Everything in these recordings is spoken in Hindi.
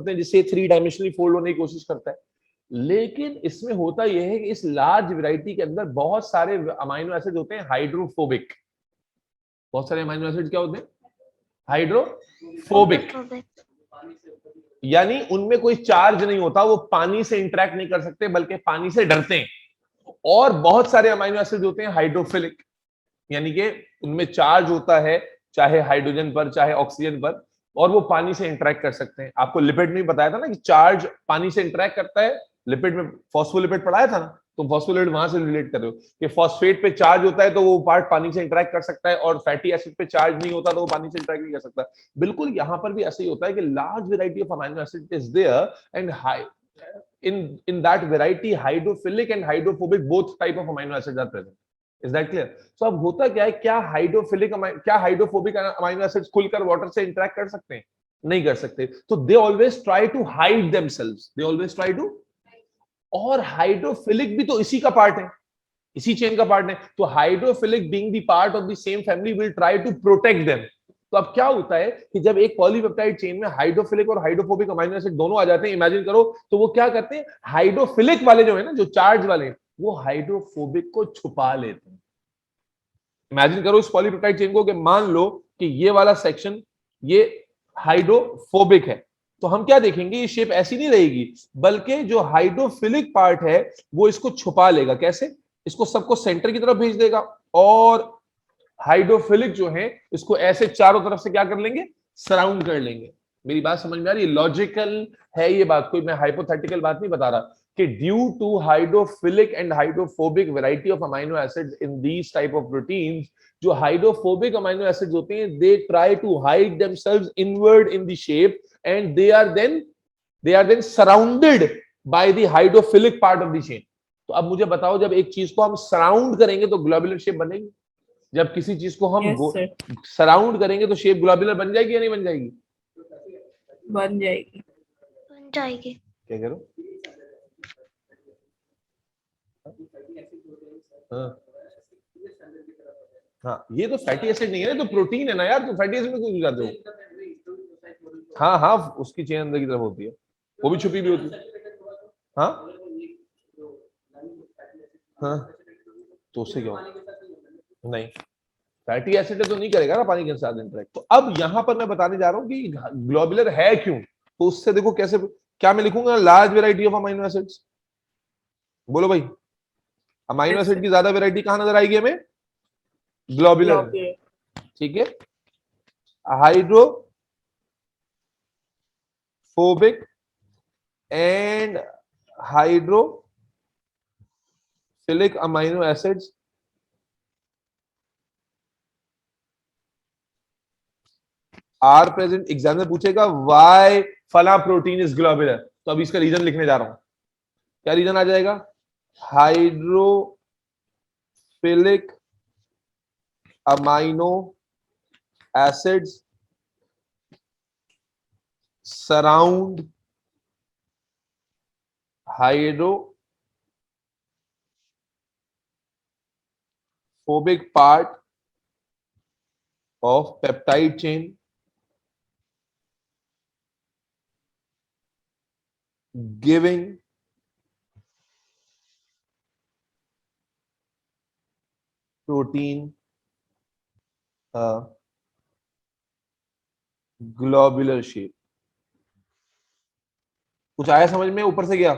जिससे 3 डायमेंशनली फोल्ड होने की कोशिश करता है। लेकिन इसमें होता यह है कि इस लार्ज वैरायटी के अंदर बहुत सारे अमाइनो एसिड होते हैं हाइड्रोफोबिक। बहुत सारे अमाइनो एसिड क्या होते हैं? हाइड्रोफोबिक, यानी उनमें कोई चार्ज नहीं होता, वो पानी से इंटरेक्ट नहीं कर सकते बल्कि पानी से डरते हैं। और बहुत सारे अमाइनो एसिड होते हैं हाइड्रोफिलिक, यानी कि उनमें चार्ज होता है, चाहे हाइड्रोजन पर चाहे ऑक्सीजन पर, और वो पानी से इंटरेक्ट कर सकते हैं। आपको लिपिड में बताया था ना कि चार्ज पानी से इंटरेक्ट करता है। लिपिड में फॉस्फोलिपिड पढ़ाया था ना, तुम फॉस्फोलिपिड वहां से रिलेट कर रहे हो कि फॉस्फेट पे चार्ज होता है तो वो पार्ट पानी से इंटरेक्ट कर सकता है, और फैटी एसिड पे चार्ज नहीं होता तो वो पानी से इंटरेक्ट नहीं कर सकता। बिल्कुल यहां पर भी ऐसा ही होता है कि large variety of amino acid is there, and in that variety hydrophilic and hydrophobic both type of amino acids are present. Is that clear? So अब होता क्या है, क्या हाइड्रोफोबिक अमाइनो एसिड्स खुलकर वाटर से इंटरेक्ट कर सकते हैं? नहीं कर सकते। तो they always try to hide themselves, they always try to. और हाइड्रोफिलिक भी तो इसी का पार्ट है, इसी चेन का पार्ट है। तो hydrophilic being the part of the same family will try to protect them. तो अब क्या होता है कि जब एक पॉलीपेप्टाइड चेन में हाइड्रोफिलिक और हाइड्रोफोबिक अमाइनो एसिड दोनों आ जाते हैं, इमेजिन करो, तो वो क्या करते हैं, हाइड्रोफिलिक वाले जो है ना, जो चार्ज वाले, वो हाइड्रोफोबिक को छुपा लेते हैं। इमेजिन करो इस पॉलीपेप्टाइड चेन को कि मान लो कि ये वाला सेक्शन ये हाइड्रोफोबिक है, तो हम क्या देखेंगे, ये शेप ऐसी नहीं रहेगी, बल्कि जो हाइड्रोफिलिक पार्ट है वो इसको छुपा लेगा। कैसे? इसको सबको सेंटर की तरफ भेज देगा, और हाइड्रोफिलिक जो है इसको ऐसे चारों तरफ से क्या कर लेंगे, सराउंड कर लेंगे। मेरी बात समझ में आ रही है? लॉजिकल है ये बात, कोई मैं हाइपोथेटिकल बात नहीं बता रहा। कि due to hydrophilic and hydrophobic variety of amino acids in these type of proteins, जो हाइड्रोफोबिक अमाइनो एसिड्स होते हैं, they try to hide themselves inward in the shape, and they are then surrounded by the hydrophilic part of the chain. तो अब मुझे बताओ, जब एक चीज को हम सराउंड करेंगे तो ग्लोबुलर शेप बनेगी। जब किसी चीज को हम सराउंड करेंगे तो शेप ग्लोबुलर बन जाएगी या नहीं बन जाएगी? बन जाएगी। बन जाएगी। क्या कह रहे हो? हाँ हाँ, ये तो फैटी एसिड नहीं है, तो प्रोटीन है ना यार, तो फैटी एसिड में क्यों जाते हो? हाँ हाँ, उसकी चेन अंदर की तरफ होती है, वो भी छुपी भी होती है। हाँ हाँ, तो उससे क्या नहीं, फैटी एसिड तो नहीं करेगा ना पानी के साथ इंटरेक्ट। तो अब यहां पर मैं बताने जा रहा हूं कि ग्लोबुलर है क्यों। तो उससे देखो कैसे, क्या मैं लिखूंगा, large variety of amino acids. बोलो भाई, अमाइनो एसिड की ज्यादा वेराइटी कहां नजर आएगी हमें? ग्लोबुलर। ठीक है, hydrophobic and hydrophilic amino acids are present. Exam में पूछेगा व्हाई फला प्रोटीन इज ग्लोबुलर, तो अभी इसका रीजन लिखने जा रहा हूं। क्या रीजन आ जाएगा? Hydrophilic amino acids surround hydrophobic part of peptide chain, giving protein a globular shape। कुछ आया समझ में? ऊपर से गया?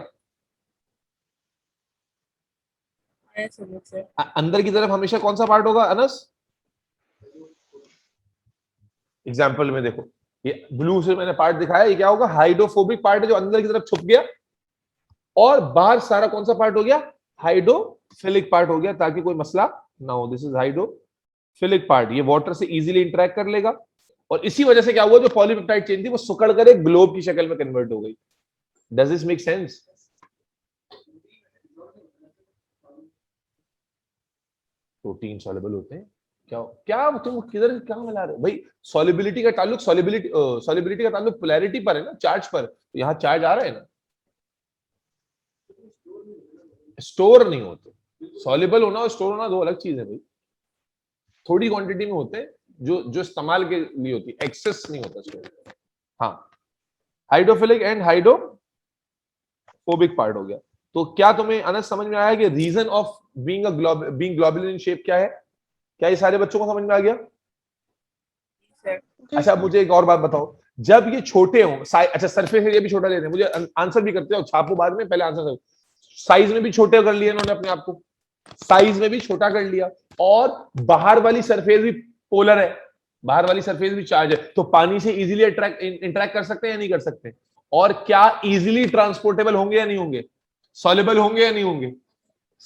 अंदर की तरफ हमेशा कौन सा पार्ट होगा अनस? एग्जाम्पल में देखो, ये ब्लू से मैंने पार्ट दिखाया, ये क्या होगा, हाइड्रोफोबिक पार्ट है जो अंदर की तरफ छुप गया, और बाहर सारा कौन सा पार्ट हो गया, हाइड्रोफिलिक पार्ट हो गया, ताकि कोई मसला ना हो। दिस इज हाइड्रोफिलिक पार्ट, ये वाटर से इजीली इंटरेक्ट कर लेगा, और इसी वजह से क्या हुआ, जो पॉलीपेप्टाइड चेन थी वो सुकड़ कर एक ग्लोब की शक्ल में कन्वर्ट हो गई। Does this make sense? Protein soluble होते हैं क्या? क्या तुम किधर क्या मिला रहे हो भाई? सॉल्युबिलिटी का ताल्लुक सॉल्युबिलिटी का ताल्लुक पोलैरिटी पर है ना, चार्ज पर। तो यहाँ चार्ज आ रहा है ना, स्टोर नहीं होते। सॉल्युबल होना और स्टोर होना दो अलग चीज है भाई। थोड़ी क्वांटिटी में होते हैं, जो जो इस्तेमाल के लिए होती है, एक्सेस नहीं होता उसमें। हाँ, हाइड्रोफिलिक एंड हाइड्रोफोबिक पार्ट हो गया। तो क्या तुम्हें अनस समझ में आया कि reason of being globular in shape क्या है? क्या ये सारे बच्चों को समझ में आ गया? सर अच्छा, मुझे एक और बात बताओ, जब ये छोटे हो, अच्छा सरफेस एरिया भी छोटा लेते हैं, मुझे आंसर भी करते हो, छापो बाद में, पहले आंसर करो। साइज में भी छोटे कर लिया इन्होंने अपने आप को, साइज में भी छोटा कर लिया, और बाहर वाली सरफेस भी पोलर है, बाहर वाली सरफेस भी चार्ज है, तो पानी से इजीली इंटरेक्ट कर सकते हैं या नहीं कर सकते? और क्या इजीली ट्रांसपोर्टेबल होंगे या नहीं होंगे? सॉल्युबल होंगे या नहीं होंगे?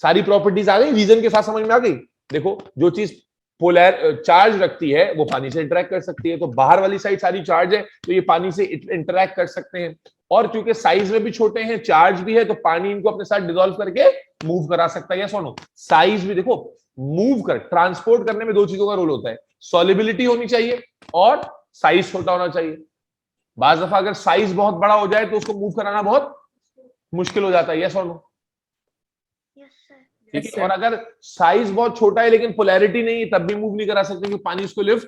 सारी प्रॉपर्टीज आ गई, रीजन के साथ समझ में आ गई। देखो, जो चीज पोलर चार्ज रखती है वो पानी से इंटरेक्ट कर सकती है, तो बाहर वाली साइड सारी चार्ज है, तो ये पानी से इंटरेक्ट कर सकते हैं। और क्योंकि साइज में भी छोटे हैं, चार्ज भी है, तो पानी इनको अपने साथ डिसॉल्व करके मूव करा सकता है। या सुनो, साइज भी देखो, मूव कर ट्रांसपोर्ट करने में दो चीजों का रोल होता है, सॉल्युबिलिटी होनी चाहिए और साइज छोटा होना चाहिए। बाज दफा अगर साइज बहुत बड़ा हो जाए तो उसको मूव कराना बहुत मुश्किल हो जाता है। यस और नो? ठीक है। और अगर साइज बहुत छोटा है लेकिन पोलैरिटी नहीं है, तब भी मूव नहीं करा सकते क्योंकि पानी उसको लिफ्ट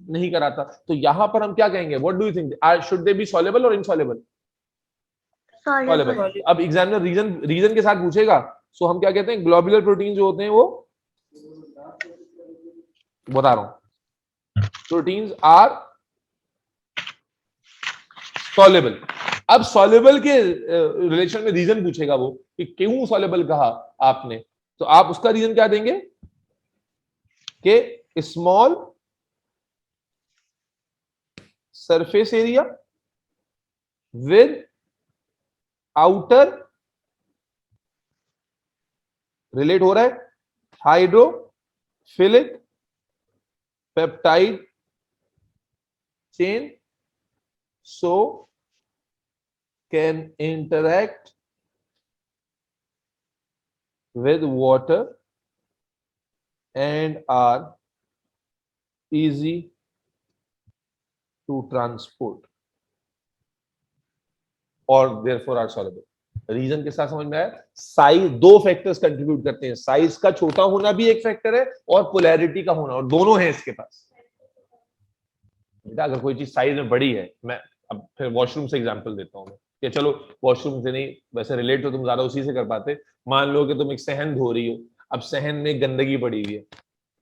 नहीं कराता। तो यहां पर हम क्या कहेंगे? What do you think, should they B soluble और इनसॉल्युबल? सॉल्युबल। अब एग्जामिनर रीजन के साथ पूछेगा, सो हम क्या कहते हैं? ग्लोबुलर प्रोटीन जो होते हैं वो, बता रहा हूं, प्रोटीन्स आर सॉल्युबल। अब सॉल्युबल के रिलेशन में रीजन पूछेगा वो कि क्यों सॉल्युबल कहा आपने, तो आप उसका रीजन क्या देंगे कि small surface area with outer, relate हो रहा है, hydrophilic peptide chain, so can interact with water and are easy to transport or therefore are soluble। Reason के साथ समझ में आया? साइज, दो फैक्टर्स कंट्रीब्यूट करते हैं, साइज का छोटा होना भी एक फैक्टर है और पोलैरिटी का होना, और दोनों है इसके पास। अगर कोई चीज साइज में बड़ी है, मैं अब फिर वॉशरूम से एग्जांपल देता हूं मैं, कि चलो वॉशरूम से नहीं, वैसे रिलेट तो तुम ज्यादा उसी से कर पाते। मान लो कि तुम एक सहन धो रही हो, अब सहन में गंदगी पड़ी हुई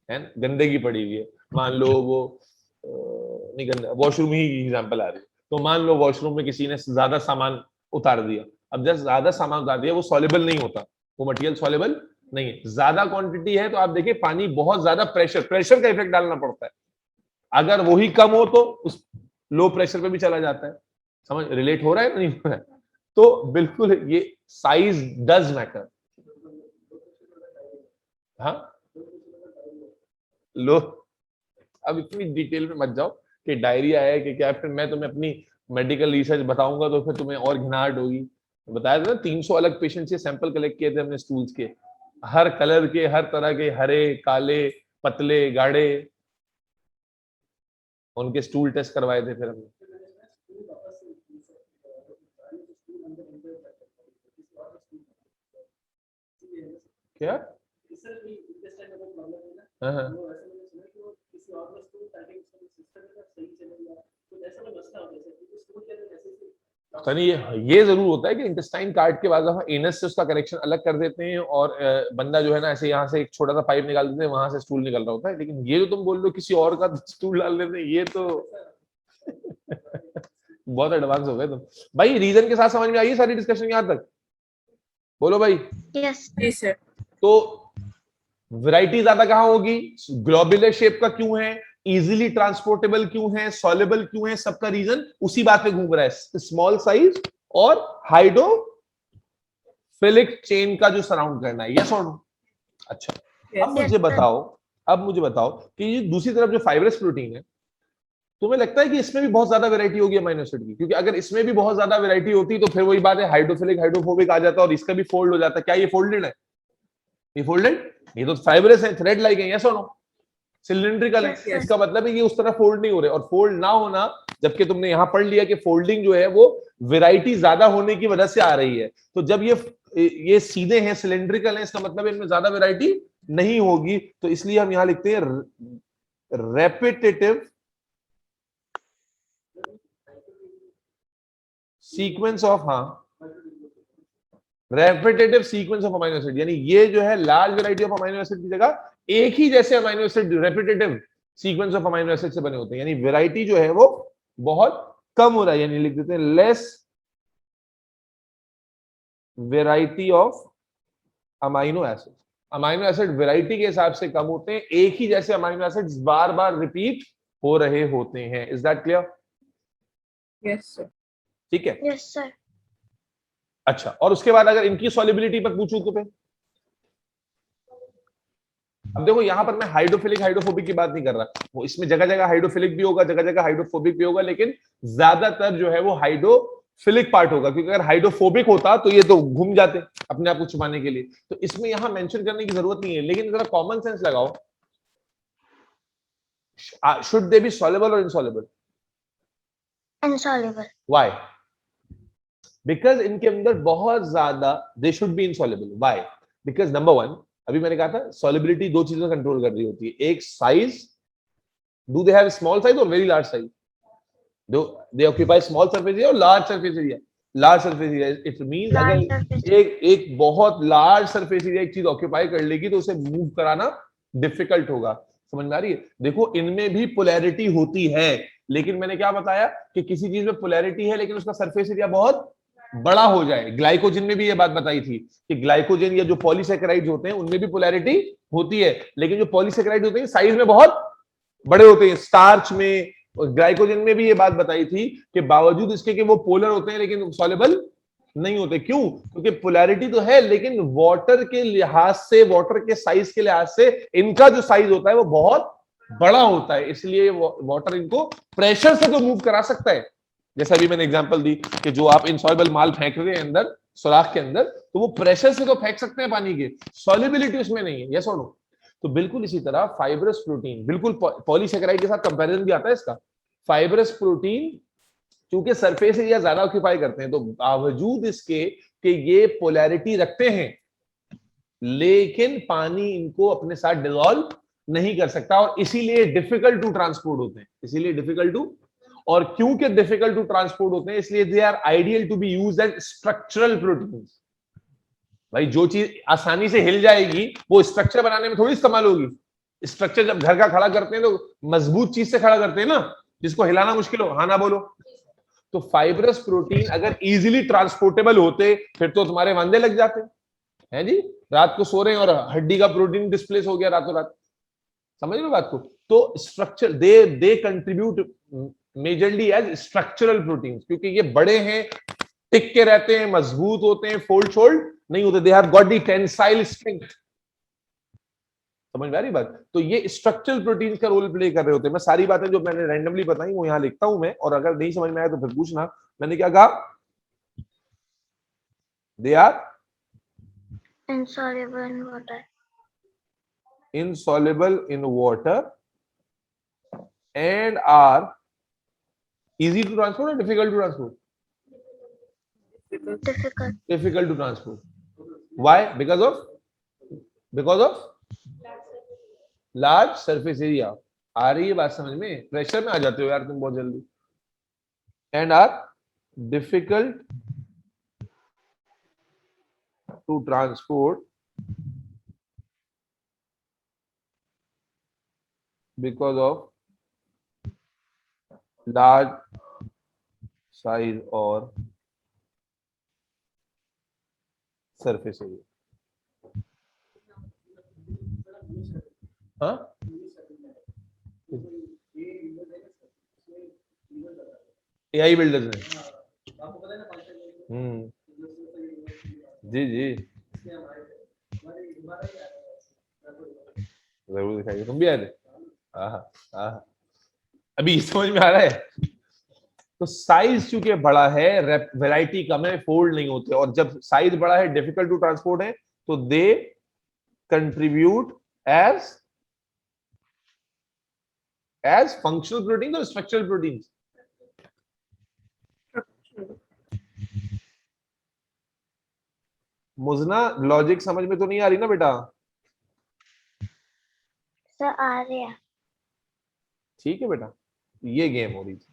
है ना, गंदगी पड़ी हुई है, मान लो वो नहीं, गंदा वॉशरूम ही एग्जांपल आ रही है, तो मान लो वॉशरूम में किसी ने ज्यादा सामान उतार दिया। अब जब ज्यादा सामान उतार दिया, वो सॉल्युबल नहीं होता, वो मटेरियल सॉल्युबल नहीं है, ज्यादा क्वांटिटी है, तो आप देखिए पानी बहुत ज्यादा प्रेशर का इफेक्ट डालना पड़ता है। अगर वही कम हो तो उस लो प्रेशर पे भी चला जाता है। समझ, रिलेट हो रहा है नहीं हो रहा है? तो बिल्कुल ये साइज डज मैटर। हाँ, लो, अब इतनी डिटेल में मत जाओ कि डायरिया है कि क्या, फिर मैं तुम्हें अपनी मेडिकल रिसर्च बताऊंगा तो फिर तुम्हें और घिनाहट होगी। बताया था ना, 300 अलग पेशेंट से सैंपल कलेक्ट किए थे हमने स्टूल्स के, हर कलर के, हर तरह के, हरे, काले, पतले, गाढ़े, उनके स्टूल टेस्ट करवाए थे फिर हमने। क्या? हाँ हाँ। सनी, ये जरूर होता है कि इंटेस्टाइन काट के बाद एनस से उसका कनेक्शन अलग कर देते हैं, और बंदा जो है ना ऐसे यहाँ से एक छोटा सा पाइप निकाल देते हैं, वहां से स्टूल निकल रहा होता है। लेकिन ये जो तुम बोल रहे हो किसी और का स्टूल डाल देते हैं, ये तो बहुत एडवांस हो गए तुम भाई। रीजन के साथ समझ में आई सारी डिस्कशन यहाँ तक? बोलो भाई। Yes sir. तो वैरायटी ज्यादा कहां होगी? ग्लोबुलर शेप का क्यों है, इजीली ट्रांसपोर्टेबल क्यों है, सॉल्युबल क्यों है, सबका रीजन उसी बात पे घूम रहा है, स्मॉल साइज और हाइड्रोफिलिक चेन का जो सराउंड करना है। यस और नो? अच्छा, अब मुझे बताओ कि दूसरी तरफ जो फाइब्रस प्रोटीन है, तुम्हें लगता है कि इसमें भी बहुत ज्यादा वैरायटी होगी अमीनो एसिड की? क्योंकि अगर इसमें भी बहुत ज्यादा वैरायटी होती तो फिर वही बात है, हाइड्रोफिलिक हाइड्रोफोबिक आ जाता और इसका भी फोल्ड हो जाता। क्या ये फोल्डेड है? ये फोल्डेड, ये तो फाइब्रस है, थ्रेड लाइक है। यस और नो? सिलिंड्रिकल है, इसका मतलब है कि उस तरह फोल्ड नहीं हो रहे, और फोल्ड ना होना, जबकि तुमने यहां पढ़ लिया कि फोल्डिंग जो है वो वैरायटी ज्यादा होने की वजह से आ रही है। तो जब ये सीधे हैं, सिलिंड्रिकल है, इसका मतलब इनमें ज्यादा वैरायटी नहीं होगी, तो इसलिए हम यहां लिखते हैं repetitive sequence of, repetitive sequence of amino acid, यानी ये जो है large variety of amino acid की जगह एक ही जैसे amino acid repetitive sequence of amino acid से बने होते हैं, यानी वैरायटी जो है वो बहुत कम हो रहा है, यानी लिख देते हैं less variety of amino acid. Amino acid variety के हिसाब से कम होते हैं, एक ही जैसे अमाइनो एसिड्स बार बार रिपीट हो रहे होते हैं। Is that clear? Yes, sir. ठीक है। Yes sir. अच्छा, और उसके बाद अगर इनकी सॉलिबिलिटी पर पूछूं तो फिर अब देखो यहां पर मैं हाइड्रोफिलिक हाइड्रोफोबिक की बात नहीं कर रहा, वो इसमें जगह जगह हाइड्रोफिलिक भी होगा, जगह जगह हाइड्रोफोबिक भी होगा, लेकिन ज्यादातर जो है वो हाइड्रोफिलिक पार्ट होगा, क्योंकि अगर हाइड्रोफोबिक होता तो ये तो घूम जाते अपने आप को छुपाने के लिए, तो इसमें यहां मेंशन करने की जरूरत नहीं है। लेकिन जरा कॉमन सेंस लगाओ, शुड दे बी सॉल्युबल और इनसॉल्युबल? इनसॉल्युबल। व्हाई? बिकॉज इनके अंदर बहुत ज्यादा, they should be insoluble. Why? Because number one, अभी मैंने कहा था सॉल्युबिलिटी दो चीजों कंट्रोल कर रही होती है, एक size, do they have small size और वेरी लार्ज साइज? दो, they occupy small surface area और large surface area. Large surface area it means अगर एक बहुत लार्ज सरफेस एरिया एक चीज ऑक्यूपाई कर लेगी तो उसे मूव कराना डिफिकल्ट होगा। समझ में आ रही है? देखो इनमें भी पोलैरिटी होती है, लेकिन मैंने क्या बताया कि किसी चीज में पोलैरिटी है लेकिन उसका सरफेस एरिया बहुत बड़ा हो जाए। ग्लाइकोजन में भी ये बात बताई थी कि ग्लाइकोजन या जो पॉलीसेकेराइड्स होते हैं उनमें भी पोलैरिटी होती है, लेकिन जो पॉलीसेकेराइड होते हैं साइज में बहुत बड़े होते हैं। स्टार्च में और ग्लाइकोजन में भी ये बात बताई थी कि बावजूद इसके कि वो पोलर होते हैं लेकिन सॉल्युबल नहीं होते। क्यों? क्योंकि पोलैरिटी तो है लेकिन वाटर के लिहाज से, वाटर के साइज के लिहाज से इनका जो साइज होता है वो बहुत बड़ा होता है, इसलिए वाटर इनको प्रेशर से तो मूव करा सकता है। जैसा अभी मैंने एग्जांपल दी कि जो आप इनसॉल्युबल माल फेंक रहे हैं अंदर सुराख के अंदर, तो वो प्रेशर से तो फेंक सकते हैं पानी के, सॉल्युबिलिटी उसमें नहीं है। यस और नो? तो बिल्कुल इसी तरह फाइब्रस प्रोटीन, बिल्कुल पॉलीसेकेराइड के साथ कंपैरिजन भी आता है इसका। फाइब्रस प्रोटीन क्योंकि सरफेस एरिया ज्यादा ऑक्यूपाई करते हैं, तो बावजूद इसके कि ये पोलैरिटी रखते हैं लेकिन पानी इनको अपने साथ डिसॉल्व नहीं कर सकता, और इसीलिए डिफिकल्ट टू ट्रांसपोर्ट होते हैं। इसीलिए डिफिकल्ट टू, और क्योंकि डिफिकल्ट टू ट्रांसपोर्ट होते हैं इसलिए they are ideal to be used as structural proteins. भाई जो चीज आसानी से हिल जाएगी वो स्ट्रक्चर बनाने में थोड़ी इस्तेमाल होगी। स्ट्रक्चर जब घर का खड़ा करते हैं तो मजबूत चीज से खड़ा करते हैं ना, जिसको हिलाना मुश्किल हो। हाँ ना बोलो? तो फाइब्रस प्रोटीन अगर इजीली ट्रांसपोर्टेबल होते फिर तो तुम्हारे वांदे लग जाते हैं जी। रात को सो रहे हैं और हड्डी का प्रोटीन डिस्प्लेस हो गया रातों रात। समझ लो बात को? तो structure they contribute majorly as structural proteins, क्योंकि ये बड़े हैं, टिक के रहते हैं, मजबूत होते हैं, फोल्ड शोल्ड नहीं होते, they have got the tensile strength. समझ में आ रही बात? तो ये स्ट्रक्चरल प्रोटीन्स का रोल प्ले कर रहे होते हैं। मैं सारी बातें जो मैंने रैंडमली बताई वो यहां लिखता हूं मैं, और अगर नहीं समझ में आया तो फिर पूछना। मैंने क्या कहा? They are insoluble in water, insoluble in water and are easy to transport or difficult to transport? Difficult. Difficult to transport. Why? Because of large surface area. आ रही है बात समझ में? प्रेशर में आ जाते हो यार तुम बहुत जल्दी। And are difficult to transport because of large size और surface area. हाँ? AI बिल्डर्स ने, जी जी जरूर दिखाइए। तुम भी आए थे? अभी समझ में आ रहा है? तो साइज चूंकि बड़ा है, वैरायटी कम है, फोल्ड नहीं होते, और जब साइज बड़ा है, डिफिकल्ट टू ट्रांसपोर्ट है, तो they contribute as functional protein और स्ट्रक्चरल प्रोटीन। मुजना लॉजिक समझ में तो नहीं आ रही ना बेटा? सर आ रहे हैं। ठीक है बेटा, ये गेम हो रही थी।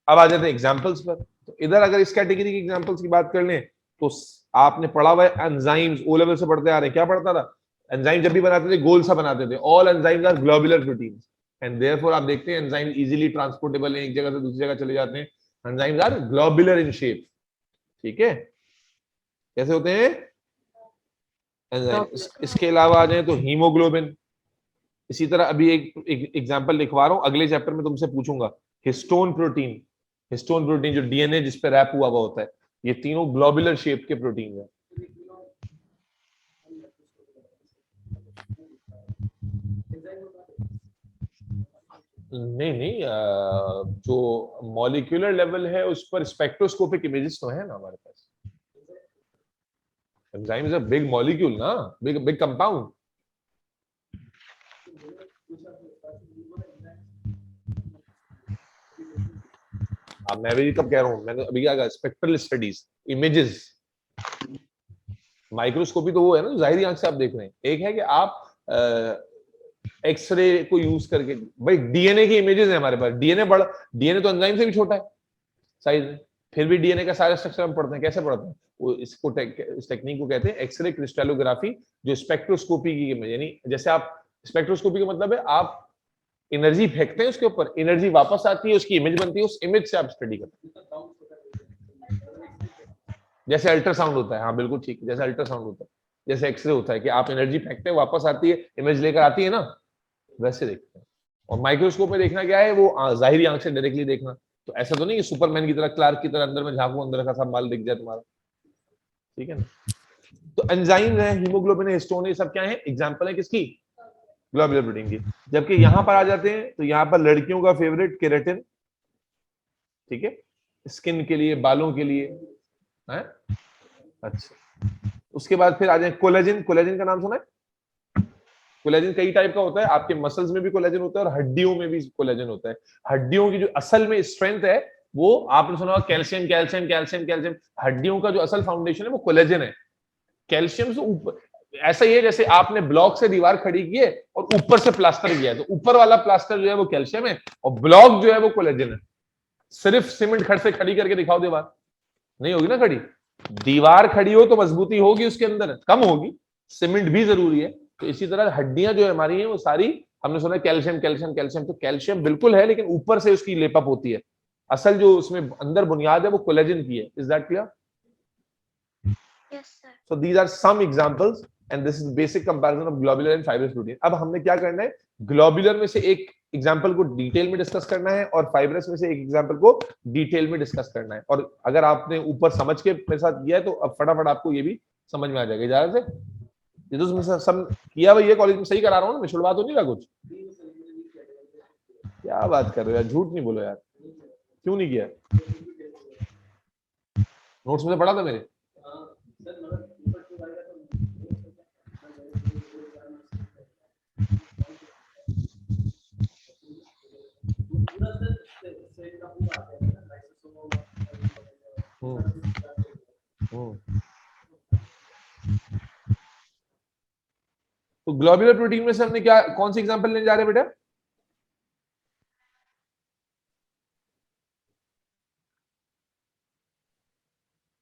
अब आ जाते हैं एग्जाम्पल्स पर। तो इधर अगर इस कैटेगरी की एग्जाम्पल्स की बात कर लें तो आपने पढ़ा हुआ है एंजाइम्स, ओ लेवल से पढ़ते आ रहे हैं। क्या पढ़ता था? एंजाइम जब भी बनाते थे गोल सा बनाते थे। All enzymes are globular proteins and therefore आप देखते हैं एंजाइम इजीली ट्रांसपोर्टेबल है, एक जगह से दूसरी जगह चले जाते हैं। Enzymes are globular in shape. ठीक है, कैसे होते हैं एंजाइम? इसके अलावा आ जाए तो हीमोग्लोबिन। इसी तरह अभी एक एग्जांपल लिखवा रहा हूं, अगले चैप्टर में तुमसे पूछूंगा। हिस्टोन प्रोटीन, हिस्टोन प्रोटीन जो डीएनए जिस पे रैप हुआ होता है, ये तीनों ग्लोबुलर शेप के प्रोटीन है। नहीं नहीं, जो मॉलिक्यूलर लेवल है उस पर स्पेक्ट्रोस्कोपिक इमेजेस तो है ना हमारे पास। Enzyme is a big molecule ना, बिग बिग कंपाउंड। अब मैं भी कब कह रहा हूं, मैंने अभी क्या कहा? Spectral studies, images. माइक्रोस्कोपी तो वो है ना जाहिर आंख से आप देख रहे हैं, एक है कि आप एक्सरे को यूज करके। भाई डीएनए की इमेजेस है हमारे पास, डीएनए बड़ा, डीएनए तो एंजाइम से भी छोटा है साइज में, फिर भी डीएनए का सारा स्ट्रक्चर हम पढ़ते हैं। कैसे पढ़ते हैं? वो इसको इस टेक्निक को कहते हैं एक्सरे क्रिस्टलोग्राफी, जो स्पेक्ट्रोस्कोपी की इमेज। यानी जैसे आप, स्पेक्ट्रोस्कोपी का मतलब है आप एनर्जी फेंकते हैं उसके ऊपर, एनर्जी वापस आती है, उसकी इमेज बनती है, उस इमेज से आप स्टडी करते हैं। जैसे अल्ट्रासाउंड होता है, हाँ बिल्कुल ठीक है, जैसे अल्ट्रासाउंड होता है, जैसे एक्सरे होता है कि आप एनर्जी फेंकते हैं वापस आती है, इमेज लेकर आती है ना, वैसे देखते हैं। और माइक्रोस्कोप में देखना क्या है? वो जाहिरी आंख से डायरेक्टली देखना। तो ऐसा तो नहीं कि सुपरमैन की तरह, क्लार्क की तरह अंदर में झांकू, अंदर का सब माल दिख जाए तुम्हारा। ठीक है ना? तो एंजाइम है, हीमोग्लोबिन है, हिस्टोन है, ये सब क्या है? एग्जांपल है किसकी? ग्लोबुलर प्रोटीन की। जबकि यहां पर आ जाते हैं तो यहां पर लड़कियों का फेवरेट केराटिन। ठीक है, स्किन के लिए, बालों के लिए है। अच्छा, उसके बाद फिर आ जाए कोलेजन। कोलेजन का नाम सुना है? कोलेजन कई टाइप का होता है, आपके मसल्स में भी कोलेजन होता है और हड्डियों में भी कोलेजन होता है। हड्डियों की जो असल में स्ट्रेंथ है वो आपने सुना होगा, कैल्शियम कैल्शियम कैल्शियम कैल्शियम। हड्डियों का जो असल फाउंडेशन है वो कोलेजन है। कैल्शियम से ऊपर, ऐसा ही है जैसे आपने ब्लॉक से दीवार खड़ी की है और ऊपर से प्लास्टर किया है, तो ऊपर वाला प्लास्टर जो है वो कैल्शियम है और ब्लॉक जो है वो कोलेजन है। सिर्फ सीमेंट खड़ से खड़ी करके दिखाओ दीवार, नहीं होगी ना खड़ी। दीवार खड़ी हो तो मजबूती होगी उसके अंदर, कम होगी, सीमेंट भी जरूरी है। तो इसी तरह हड्डियां जो हमारी हैं वो सारी, हमने सुना कैल्शियम कैल्शियम कैल्शियम, तो कैल्शियम बिल्कुल है लेकिन ऊपर से उसकी लेपअप होती है। असल जो उसमें अंदर बुनियाद है वो कोलेजन की है। Is that clear? Yes, sir. So these are some examples and this is basic comparison of globular and fibrous protein. अब हमने क्या करना है? ग्लोबुलर में से एक एग्जांपल को डिटेल में डिस्कस करना है और फाइब्रस में से एक एग्जांपल को डिटेल में डिस्कस करना है। और अगर आपने ऊपर समझ के मेरे साथ किया है तो अब फटाफट आपको ये भी समझ में आ जाएगा। इजाजत है? ये तो सब किया भाई, ये कॉलेज में सही करा रहा हूँ ना मैं, छुड़वा तो नहीं रहा कुछ? क्या बात कर रहे हो यार, झूठ नहीं बोलो यार, क्यों नहीं किया? नोट्स में पढ़ा था मेरे? तो ग्लोबुलर प्रोटीन में से हमने क्या, कौन सी एग्जांपल लेने जा रहे हैं बेटा?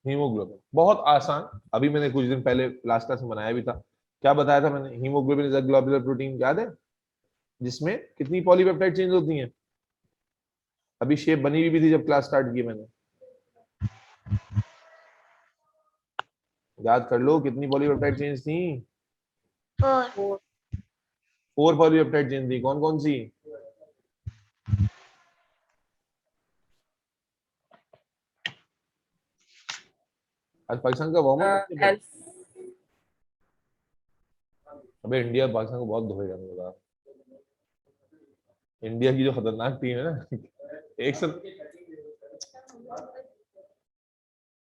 हीमोग्लोबिन, बहुत आसान। अभी मैंने कुछ दिन पहले लास्ट क्लास में बनाया भी था। क्या बताया था मैंने? Haemoglobin is a globular protein, याद है? जिसमें कितनी पॉलीपेप्टाइड चेंज होती हैं? अभी शेप बनी हुई भी थी जब क्लास स्टार्ट की मैंने, याद कर लो कितनी पॉलीपेप्टाइड चेंज थी? 4. 4 पॉलीपेप्टाइड चेंज थी। कौन कौन सी? आज पाकिस्तान का वार्म अप। अबे इंडिया पाकिस्तान को बहुत धोएगा, मैं बता। इंडिया की जो खतरनाक टीम है ना, एक सब,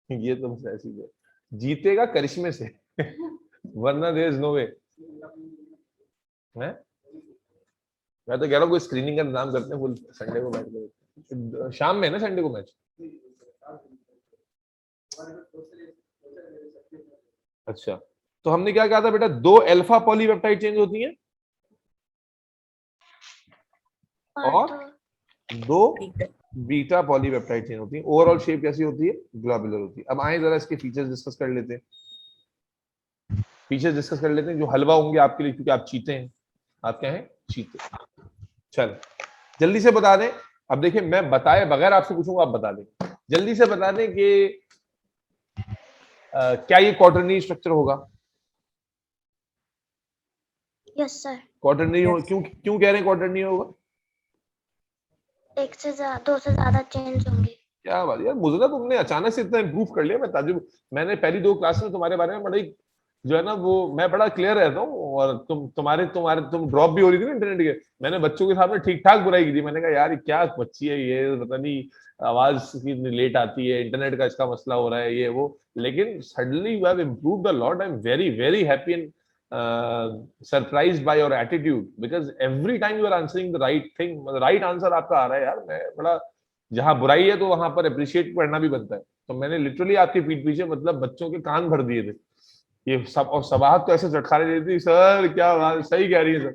ये तो बस ऐसी है, जीतेगा करिश्मे से वरना देयर इज नो वे। मैं तो कह रहा हूँ कोई स्क्रीनिंग का इंतजाम करते हैं फुल, संडे को मैच, शाम में है ना संडे को मैच? अच्छा, तो हमने क्या कहा था बेटा, 2 अल्फा पॉलीपेप्टाइड चेंज होती हैं और दो बीटा पॉलीपेप्टाइड चेन होती है। ओवरऑल शेप कैसी होती है, ग्लोबुलर होती है। अब आए जरा इसके फीचर्स डिस्कस कर लेते हैं। जो हलवा होंगे आपके लिए, क्योंकि आप चीते हैं। आप क्या हैं, चीते। चलो जल्दी से बता दें। अब देखिए, मैं बताए बगैर आपसे पूछूंगा, आप बता दें। जल्दी से बता दें कि क्या ये क्वार्टरनरी स्ट्रक्चर होगा? Yes sir. क्वार्टरनरी हो, Yes. क्यों कह रहे हैं क्वार्टरनरी होगा? एक से दो से ज्यादा चेंज होंगे। क्या बात यार, मुझे ना तुमने अचानक से इतना इंप्रूव कर लिया। मैं ताजुब, मैंने पहली 2 क्लास में तुम्हारे बारे में बड़ी जो है ना वो मैं बड़ा क्लियर रहता हूँ, और तुम ड्रॉप भी हो रही थी ना इंटरनेट के। मैंने बच्चों के सामने ठीक ठाक बुराई की थी। मैंने कहा यार क्या बच्ची है ये, पता नहीं आवाज की लेट आती है, इंटरनेट का इसका मसला हो रहा है, ये वो। लेकिन suddenly you have improved a lot. I am very very happy and surprised by your attitude, because every time you are answering the right thing. Right answer आपका आ रहा है यार। मैं बड़ा, जहां बुराई है तो वहां पर अप्रिशिएट करना भी बनता है। तो मैंने लिटरली आपके पीठ पीछे मतलब बच्चों के कान भर दिए थे ये सब। और सबाहत तो ऐसे झटकारे ले रही थी, सर क्या बात, सही कह रही है सर,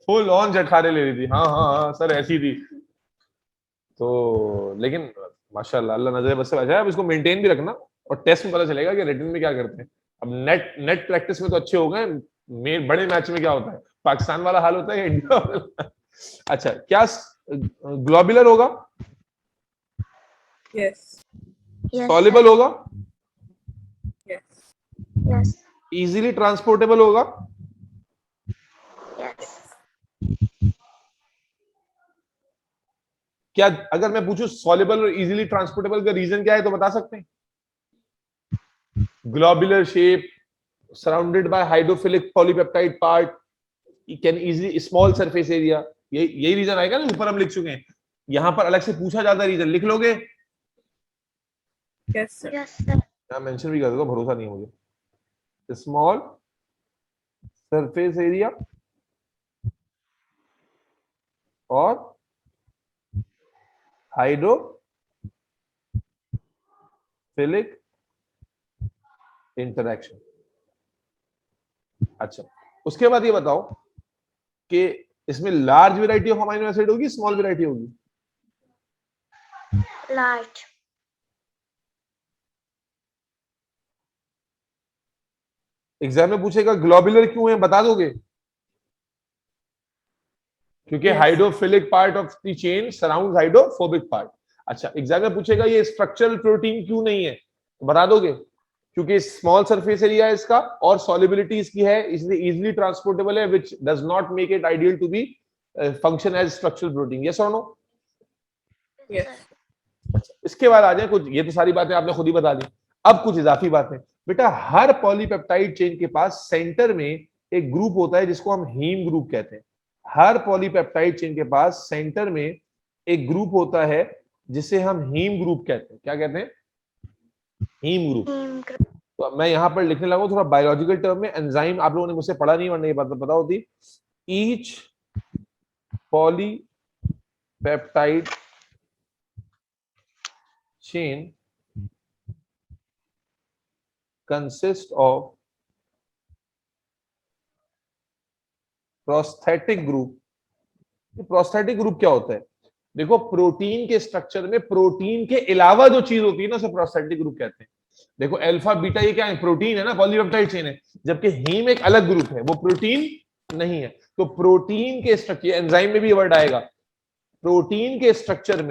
फुल ऑन झटकारे ले रही थी। हाँ हाँ हाँ सर, ऐसी थी। तो लेकिन माशाल्लाह, अल्लाह नजर बस से बचाए। अब इसको मेंटेन भी रखना, और टेस्ट में पता चलेगा कि रिटर्न में क्या करते हैं। अब नेट प्रैक्टिस में तो अच्छे हो गए, मेन बड़े मैच में क्या होता है, पाकिस्तान वाला हाल होता है, इंडिया वाला। अच्छा, क्या ग्लोबुलर होगा? Yes. यस सॉल्युबल होगा? Yes. यस इजीली ट्रांसपोर्टेबल होगा? यस। क्या अगर मैं पूछूं सॉल्युबल और इजीली ट्रांसपोर्टेबल का रीजन क्या है, तो बता सकते हैं? Globular shape, surrounded by hydrophilic polypeptide part, can easily, small surface area. यही रीजन आएगा ना, ऊपर हम लिख चुके हैं। यहां पर अलग से पूछा जाता रीजन, लिख लोगे? Yes, sir. Yes sir. मैं मेंशन भी कर दूंगा, भरोसा नहीं है मुझे। स्मॉल सरफेस एरिया और हाइड्रोफिलिक इंटरेक्शन। अच्छा, उसके बाद ये बताओ कि इसमें large variety of amino acid होगी, स्मॉल वैरायटी होगी? लार्ज। एग्जाम में पूछेगा ग्लोबुलर क्यों है, बता दोगे? क्योंकि Yes. Hydrophilic part of the chain surrounds hydrophobic part. अच्छा, एग्जाम में पूछेगा ये स्ट्रक्चरल प्रोटीन क्यों नहीं है, तो बता दोगे? क्योंकि स्मॉल सरफेस एरिया है इसका, और सॉल्युबिलिटी इसकी है, इसलिए इजीली ट्रांसपोर्टेबल है, which does not make it ideal to be function as structural protein. Yes और नो? Yes. इसके बाद आ जाए कुछ, ये तो सारी बातें आपने खुद ही बता दी। अब कुछ इजाफी बातें। बेटा, हर पॉलीपेप्टाइड चेन के पास सेंटर में एक ग्रुप होता है जिसको हम हीम ग्रुप कहते हैं। हर पॉलीपेप्टाइड चेन के पास सेंटर में एक ग्रुप होता है जिसे हम हीम ग्रुप कहते हैं। क्या कहते हैं? Heme group. तो मैं यहां पर लिखने लगा थोड़ा बायोलॉजिकल टर्म में। एंजाइम आप लोगों ने मुझसे पढ़ा नहीं, वरना ये बात पता होती। Each polypeptide chain consist of prosthetic group। Prosthetic group क्या होता है? देखो, प्रोटीन के स्ट्रक्चर में प्रोटीन के अलावा जो चीज होती है ना, उसे प्रोस्थेटिक ग्रुप कहते हैं। देखो, अल्फा बीटा ये क्या है, प्रोटीन है ना, पॉलीपेप्टाइड चेन है। जबकि हीम एक अलग ग्रुप है, वो प्रोटीन नहीं है। तो प्रोटीन के स्ट्रक्चर, एंजाइम में भी वर्ड आएगा, प्रोटीन के स्ट्रक्चर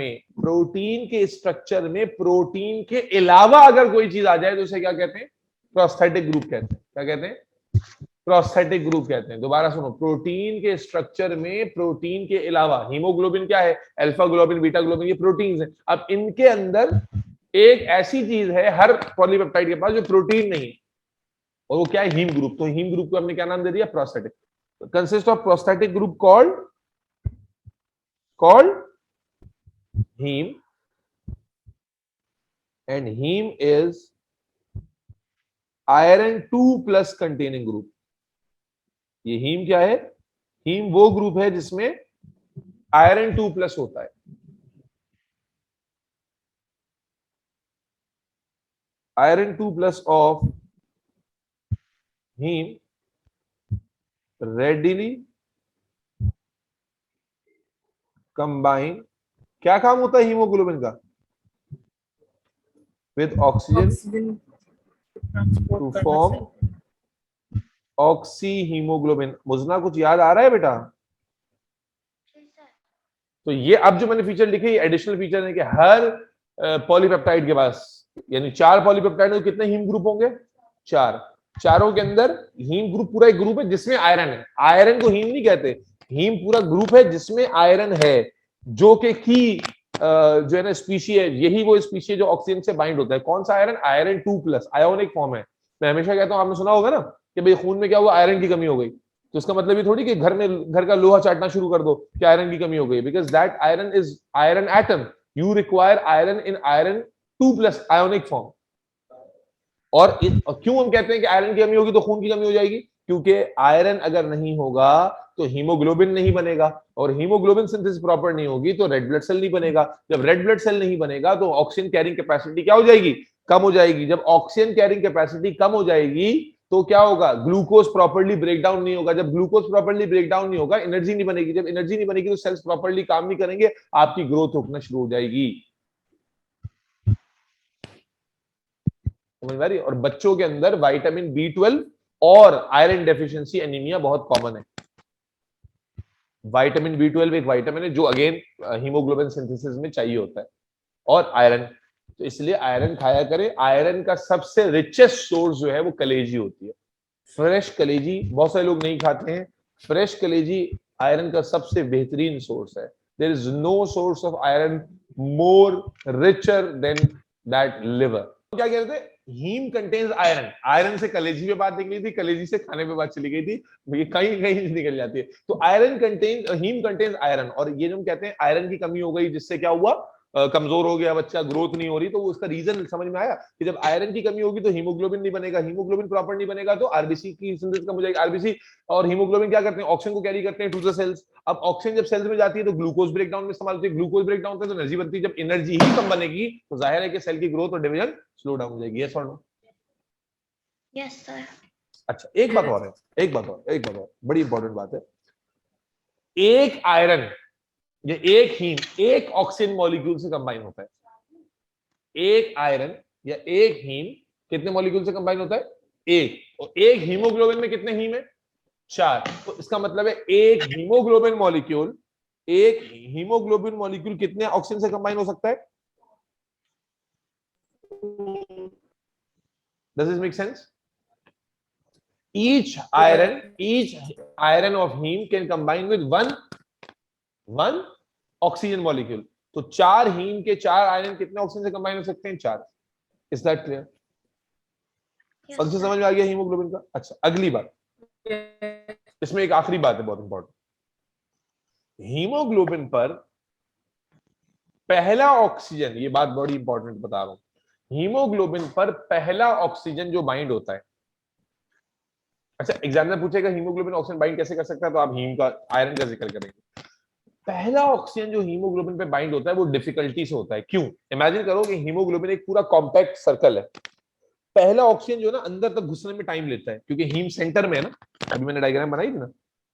में प्रोटीन के अलावा अगर कोई चीज आ जाए तो उसे क्या कहते हैं? प्रोस्थेटिक ग्रुप कहते हैं। क्या कहते हैं? प्रोस्थेटिक ग्रुप कहते हैं। दोबारा सुनो, प्रोटीन के स्ट्रक्चर में प्रोटीन के अलावा, हीमोग्लोबिन क्या है, अल्फा ग्लोबिन, बीटा ग्लोबिन, ये प्रोटीन्स हैं। अब इनके अंदर एक ऐसी चीज है हर पॉलीपेप्टाइड के पास जो प्रोटीन नहीं है, और वो क्या है? Heme group. तो हीम ग्रुप को हमने क्या नाम दे दिया? Prosthetic. Consist of prosthetic group called heme, and heme is iron 2+ containing group। ये हीम क्या है? हीम वो ग्रुप है जिसमें आयरन 2+ होता है। iron 2 plus of heme readily combine. क्या काम होता है हीमोग्लोबिन का? with oxygen Oxygen transport to करना form cell. ऑक्सीहीमोग्लोबिन. मुझना कुछ याद आ रहा है बेटा? जी सर। तो ये अब जो मैंने फीचर लिखे ये एडिशनल फीचर है कि हर पॉलीपेप्टाइड के पास, यानी 4 पॉलीपेप्टाइड में कितने हीम ग्रुप होंगे? 4. चारों के अंदर हीम ग्रुप पूरा एक ग्रुप है जिसमें आयरन है. आयरन को हीम नहीं कहते, हीम पूरा ग्रुप है जिसमें आयरन है, जो कि जो है ना स्पीशी है, यही वो स्पीशी जो ऑक्सीजन से बाइंड होता है. कौन सा आयरन? आयरन 2+. आयोनिक फॉर्म है. मैं हमेशा कहता हूं, आपने सुना होगा ना कि भाई खून में क्या हुआ, आयरन की कमी हो गई. तो इसका मतलब ये थोड़ी कि घर का लोहा चाटना शुरू कर दो कि आयरन की कमी हो गई, because that iron is iron atom. You require iron in iron 2+ ionic form. और क्यों हम कहते हैं कि आयरन की कमी होगी तो खून की कमी हो जाएगी? क्योंकि आयरन अगर नहीं होगा तो हीमोग्लोबिन नहीं बनेगा, और हीमोग्लोबिन सिंथेसिस प्रॉपर नहीं होगी तो रेड ब्लड सेल नहीं बनेगा. जब रेड ब्लड सेल नहीं बनेगा तो ऑक्सीजन कैरिंग कैपेसिटी क्या हो जाएगी? कम हो जाएगी. जब ऑक्सीजन कैरिंग कैपेसिटी कम हो जाएगी तो क्या होगा? ग्लूकोज प्रॉपर्ली ब्रेक डाउन नहीं होगा. जब ग्लूकोज प्रॉपर्ली ब्रेक डाउन नहीं होगा, एनर्जी नहीं बनेगी. जब एनर्जी नहीं बनेगी तो सेल्स प्रॉपर्ली काम नहीं करेंगे, आपकी ग्रोथ रुकना शुरू हो जाएगी. समझ में आ रही है? और बच्चों के अंदर विटामिन B12 और आयरन डेफिशिएंसी एनीमिया बहुत कॉमन है. विटामिन B12 एक विटामिन है जो अगेन हीमोग्लोबिन सिंथेसिस में चाहिए होता है, और आयरन. तो इसलिए आयरन खाया करें. आयरन का सबसे रिचेस्ट सोर्स जो है वो कलेजी होती है. फ्रेश कलेजी बहुत सारे लोग नहीं खाते हैं. फ्रेश कलेजी आयरन का सबसे बेहतरीन सोर्स है. There is no source of iron more richer than that liver. क्या कह रहे थे? Haem contains iron. आयरन से कलेजी पे बात निकली थी, कलेजी से खाने पे बात चली गई थी, ये कहीं कहीं निकल जाती है. तो iron contain, heme contains iron. और ये जो हम कहते हैं आयरन की कमी हो गई जिससे क्या हुआ, कमजोर हो गया बच्चा, ग्रोथ नहीं हो रही, तो उसका रीजन समझ में आया कि जब आयरन की कमी होगी तो हीमोग्लोबिन नहीं बनेगा. हीमोग्लोबिन प्रॉपर नहीं बनेगा तो आरबीसी की सिंथेसिस कम हो जाएगी. आरबीसी और हीमोग्लोबिन क्या करते हैं? ऑक्सीजन को कैरी करते हैं टू द सेल्स. अब ऑक्सीजन जब सेल्स में जाती है तो ग्लूकोज ब्रेकडाउन में इस्तेमाल होती है. ग्लूकोज ब्रेकडाउन होता है तो एनर्जी बनती है. जब एनर्जी ही कम बनेगी तो जाहिर है कि सेल की ग्रोथ और डिवीजन स्लो डाउन हो जाएगी. यस और नो? Yes sir. अच्छा, एक बात और है, एक बात और बड़ी इंपॉर्टेंट बात है. एक आयरन ये एक हीम एक ऑक्सीजन मॉलिक्यूल से कंबाइन होता है. एक आयरन या एक हीम कितने मॉलिक्यूल से कंबाइन होता है? एक. और एक हीमोग्लोबिन में कितने हीम है? 4. तो इसका मतलब है एक हीमोग्लोबिन मॉलिक्यूल कितने ऑक्सीजन से कंबाइन हो सकता है? Does this make sense? Each iron of heme can combine with one oxygen molecule. तो 4 हीम के 4 आयरन कितने ऑक्सीजन से कंबाइन हो सकते हैं? 4. Is that clear? फंक्शन समझ में आ गया हीमोग्लोबिन का? अच्छा, अगली बात, इसमें एक आखिरी बात है बहुत इंपॉर्टेंट. हीमोग्लोबिन पर पहला ऑक्सीजन, ये बात बड़ी इंपॉर्टेंट बता रहा हूं, हीमोग्लोबिन पर पहला ऑक्सीजन जो बाइंड होता है. अच्छा, एग्जामिनर पूछेगा हीमोग्लोबिन ऑक्सीजन बाइंड कैसे कर सकता है, तो आप हीम का आयरन का जिक्र करेंगे. पहला ऑक्सीजन जो हीमोग्लोबिन पे बाइंड होता है वो डिफिकल्टी से होता है. क्यों? इमेजिन करो कि हीमोग्लोबिन एक पूरा कॉम्पैक्ट सर्कल है. पहला ऑक्सीजन जो है ना अंदर तक घुसने में टाइम लेता है, क्योंकि हीम सेंटर में है ना. अभी मैंने डायग्राम बनाई थी ना,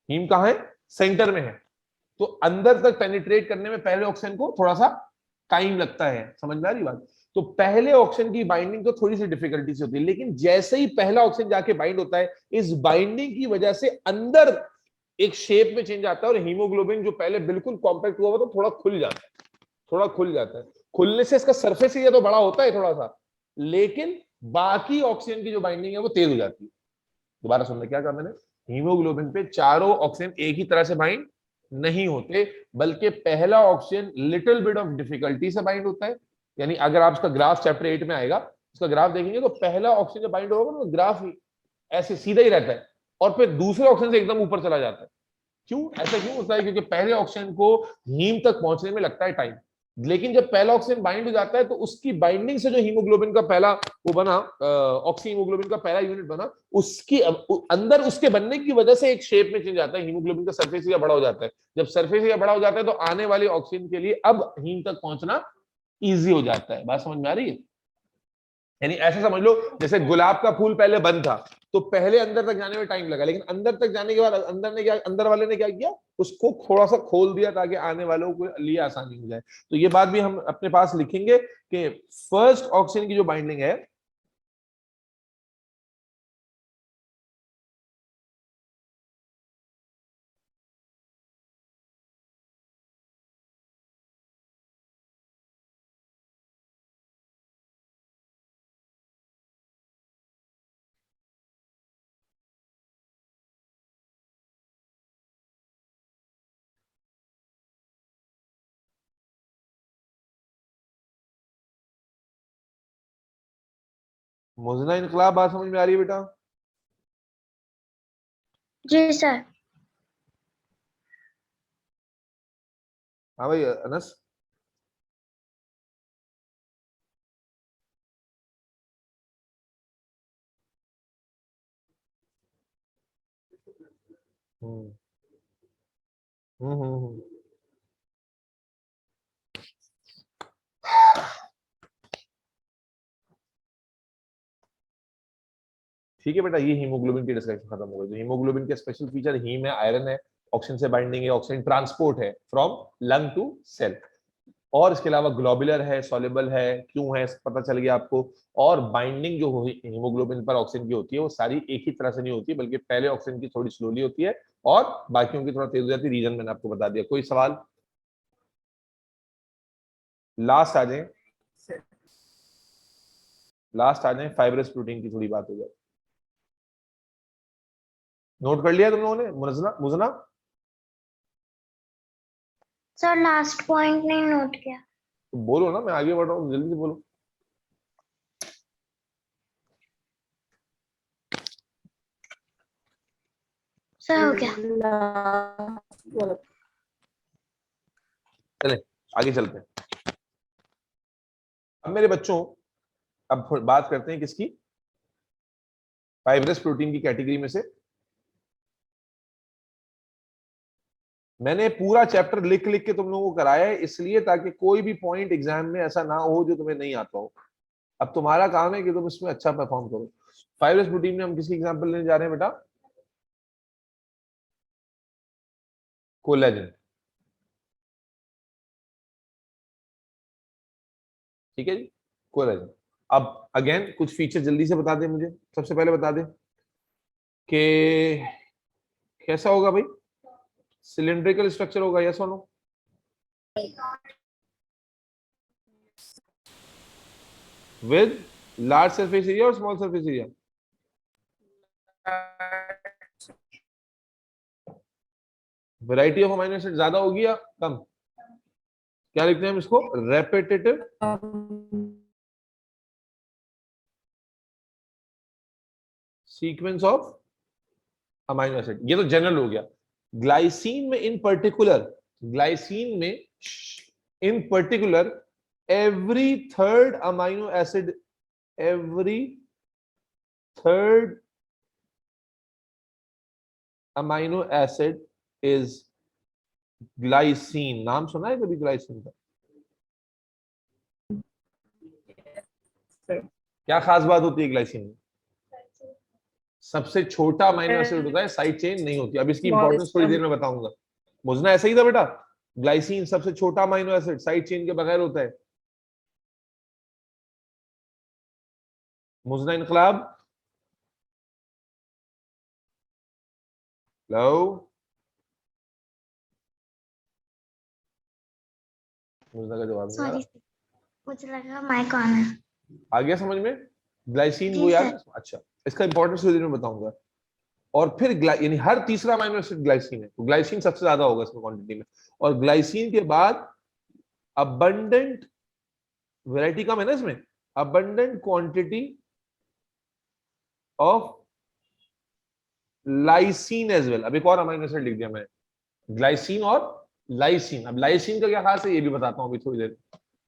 हीम कहां है? सेंटर में है. तो अंदर तक पेनिट्रेट करने में पहले ऑक्सीजन को थोड़ा सा टाइम लगता है. समझ में आ रही बात? तो पहले ऑक्सीजन की बाइंडिंग तो थोड़ी सी डिफिकल्टी से होती है, लेकिन जैसे ही पहला ऑक्सीजन जाके बाइंड होता है, इस बाइंडिंग की वजह से अंदर एक शेप में चेंज आता है, और हीमोग्लोबिन जो पहले बिल्कुल कॉम्पैक्ट हुआ तो थोड़ा खुल जाता है. खुलने से इसका सरफेस एरिया तो बड़ा होता है थोड़ा सा, लेकिन बाकी ऑक्सीजन की जो बाइंडिंग है वो तेज हो जाती है. दोबारा सुनना, क्या कहा मैंने? हीमोग्लोबिन पे चारों ऑक्सीजन एक ही तरह से बाइंड नहीं होते, बल्कि पहला oxygen little bit of difficulty से बाइंड होता है. यानी अगर आप उसका ग्राफ चैप्टर 8 में आएगा, उसका ग्राफ देखेंगे तो पहला ऑक्सीजन जब बाइंड होगा ना, ग्राफ ऐसे सीधा ही रहता है, और फिर दूसरे ऑक्सीजन से एकदम ऊपर चला जाता है. क्यों ऐसा क्यों होता है? क्योंकि पहले ऑक्सीजन को हीम तक पहुंचने में लगता है टाइम, लेकिन जब पहला ऑक्सीजन बाइंड हो जाता है तो उसकी बाइंडिंग से जो हीमोग्लोबिन का पहला वो बना, ऑक्सी हीमोग्लोबिन का पहला यूनिट बना, उसकी अंदर उसके बनने की वजह से एक शेप में चेंज आता है. हीमोग्लोबिन का सरफेस एरिया बड़ा हो जाता है. जब सरफेस एरिया बड़ा हो जाता है तो आने वाले ऑक्सीजन के लिए अब हीम तक पहुंचना ईजी हो जाता है. बात समझ में आ रही है? यानी ऐसा समझ लो जैसे गुलाब का फूल पहले बंद था, तो पहले अंदर तक जाने में टाइम लगा, लेकिन अंदर तक जाने के बाद अंदर वाले ने क्या किया, उसको थोड़ा सा खोल दिया ताकि आने वालों को लिए आसानी हो जाए। तो ये बात भी हम अपने पास लिखेंगे कि फर्स्ट ऑक्सीजन की जो बाइंडिंग है, मुजना इनकलाब, बात समझ में आ रही है बेटा? जी सर। हाँ भाई अनस। हम्म हम्म। ठीक है बेटा, ये हीमोग्लोबिन की डिस्कशन खत्म हो गई। तो हीमोग्लोबिन के स्पेशल फीचर हीम है, आयरन है, ऑक्सीजन से बाइंडिंग है, ऑक्सीजन ट्रांसपोर्ट है फ्रॉम लंग टू सेल, और इसके अलावा ग्लोबुलर है, सॉल्युबल है, क्यों है पता चल गया आपको। और बाइंडिंग जो हीमोग्लोबिन पर ऑक्सीजन की होती है वो सारी एक ही तरह से नहीं होती, बल्कि पहले ऑक्सीजन की थोड़ी स्लोली होती है और बाकियों की थोड़ा तेज हो जाती है। रीजन मैंने आपको बता दिया। कोई सवाल? लास्ट आ जाए, लास्ट आ जाए, फाइब्रस प्रोटीन की थोड़ी बात हो जाए। नोट कर लिया तुम लोगों ने? मुजना मुजना सर लास्ट पॉइंट नहीं नोट किया। तो बोलो ना, मैं आगे बढ़ रहा हूँ, जल्दी से बोलो। सर हो गया। चले आगे चलते हैं। अब मेरे बच्चों, अब बात करते हैं किसकी? फाइब्रस प्रोटीन की कैटेगरी में से। मैंने पूरा चैप्टर लिख लिख के तुम लोगों को कराया है, इसलिए ताकि कोई भी पॉइंट एग्जाम में ऐसा ना हो जो तुम्हें नहीं आता हो। अब तुम्हारा काम है कि तुम इसमें अच्छा परफॉर्म करो। फाइब्रस प्रोटीन में हम किसकी एग्जांपल लेने जा रहे हैं बेटा? कोलेजन। ठीक है जी, कोलेजन। अब अगेन कुछ फीचर जल्दी से बता दे मुझे। सबसे पहले बता दे कि कैसा होगा भाई? सिलिंड्रिकल स्ट्रक्चर होगा, यस और no? With large surface area और small surface area? Variety of amino acid ज्यादा होगी या कम? क्या लिखते हैं हम इसको? Repetitive sequence of amino acid. ये तो जनरल हो गया। ग्लाइसीन में इन पर्टिकुलर, ग्लाइसीन में इन particular every third amino acid, every third amino acid is glycine. नाम सुना है कभी ग्लाइसीन का? क्या खास बात होती है ग्लाइसीन में? सबसे छोटा अमीनो एसिड होता है, साइड चेन नहीं होती। अब इसकी इंपॉर्टेंस थोड़ी देर में बताऊंगा। मुझना ऐसा ही था बेटा, ग्लाइसीन सबसे छोटा अमीनो एसिड, साइड चेन के बगैर होता है। मुझना इनकलाब, हेलो, मुझना का जवाब नहीं आ सॉरी, रहा। मुझे लगा माइक ऑन है। आ गया समझ में? ग्लाइसीन वो जी याद सर। है? अच्छा, इसका इंपॉर्टेंस थोड़ी देर में बताऊंगा। और फिर यानी हर तीसरा अमीनो एसिड ग्लाइसीन है, तो ग्लाइसीन सबसे ज्यादा होगा इसमें क्वांटिटी में। और ग्लाइसीन के बाद अबंडेंट, वैरायटी कम है ना इसमें, abundant quantity of lysine as well. अब एक और अमीनो एसिड लिख दिया मैंने, ग्लाइसीन और लाइसीन। अब लाइसीन का क्या खास है ये भी बताता हूं अभी थोड़ी देर,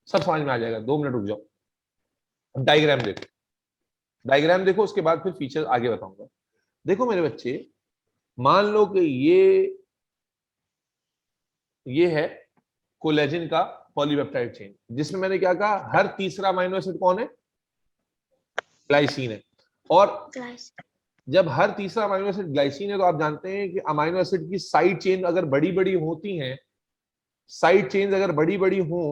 सब समझ में आ जाएगा। 2 मिनट रुक जाओ। अब डायग्राम देखो, डायग्राम देखो, उसके बाद फिर फीचर आगे बताऊंगा। देखो मेरे बच्चे, मान लो कि ये है कोलेजन का पॉलीपेप्टाइड चेन, जिसमें मैंने क्या कहा, हर तीसरा अमीनो एसिड कौन है? ग्लाइसिन है। और ग्लाइसिन। जब हर तीसरा अमाइनो एसिड ग्लाइसिन है तो आप जानते हैं कि अमाइनो एसिड की साइड चेन अगर बड़ी बड़ी होती हैं, साइड चेन अगर बड़ी बड़ी हो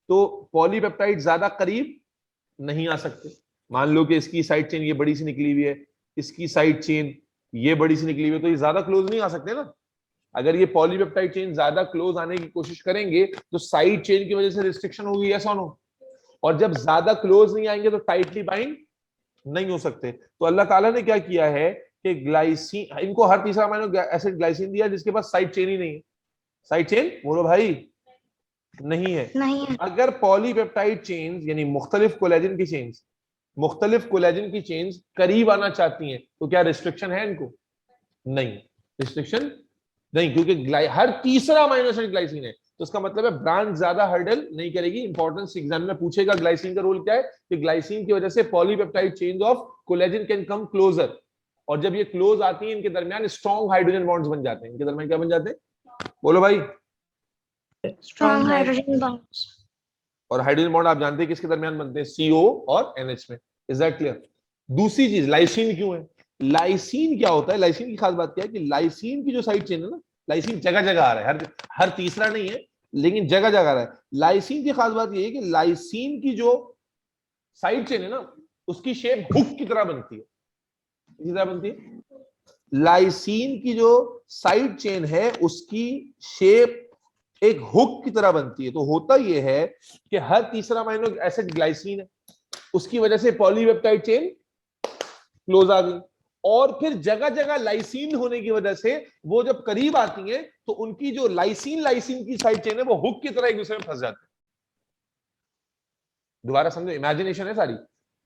तो पॉलीपेप्टाइड ज्यादा करीब नहीं आ सकते। मान लो कि इसकी साइड चेन ये बड़ी सी निकली हुई है, इसकी साइड चेन ये बड़ी सी निकली हुई है, तो ये ज्यादा क्लोज नहीं आ सकते ना। अगर ये पॉलीपेप्टाइड चेन ज्यादा क्लोज आने की कोशिश करेंगे तो साइड चेन की वजह से रिस्ट्रिक्शन होगी, यस और नो। और जब ज्यादा क्लोज नहीं आएंगे तो टाइटली बाइंड नहीं हो सकते। तो अल्लाह ताला ने क्या किया है कि ग्लाइसिन, इनको हर तीसरा अमीनो एसिड ग्लाइसिन दिया जिसके पास साइड चेन ही नहीं है। साइड चेन बोलो भाई, नहीं है। नहीं है। अगर पॉलीपेप्टाइड चेन्स यानी मुख्तलिफ कोलेजन की चेन्स, मुख्तलिफ कोलेजन की चेन्स करीब आना चाहती हैं तो क्या रिस्ट्रिक्शन है इनको? नहीं, रिस्ट्रिक्शन नहीं, क्योंकि हर तीसरा अमीनो एसिड ग्लाइसिन है। तो इसका मतलब है ब्रांच ज्यादा हर्डल नहीं करेगी। इंपॉर्टेंस एग्जाम में पूछेगा ग्लाइसिन का रोल क्या है, कि ग्लाइसिन की वजह से polypeptide chains of collagen can come closer, और जब ये क्लोज आती है इनके दरमियान स्ट्रॉन्ग हाइड्रोजन बॉन्ड्स बन जाते हैं। इनके दरमियान क्या बन जाते हैं बोलो भाई? Strong hydrogen bonds. और हाइड्रोजन बॉन्ड आप जानते हैं किसके दरमियान बनते हैं? CO और NH में। Is that clear? दूसरी चीज, लाइसिन क्यों है? लाइसिन क्या होता है? लाइसिन की खास बात क्या है कि लाइसिन की जो साइड चेन है ना, लाइसिन जगह जगह आ रहा है, हर तीसरा नहीं है लेकिन जगह जगह आ रहा है। लाइसिन की खास बात यह है कि लाइसिन की जो साइड चेन है ना, उसकी शेप हुक की तरह बनती है। किस तरह बनती है? लाइसिन की जो साइड चेन है उसकी शेप एक हुक की तरह बनती है। तो होता यह है कि हर तीसरा अमीनो एसिड ग्लाइसिन है, उसकी वजह से पॉलीपेप्टाइड चेन क्लोज आ गई। और फिर जगह जगह लाइसिन होने की वजह से वो जब करीब आती हैं तो उनकी जो लाइसिन लाइसिन की साइड चेन है वो हुक की तरह एक दूसरे में फंस जाती है। दोबारा समझो, इमेजिनेशन है सारी,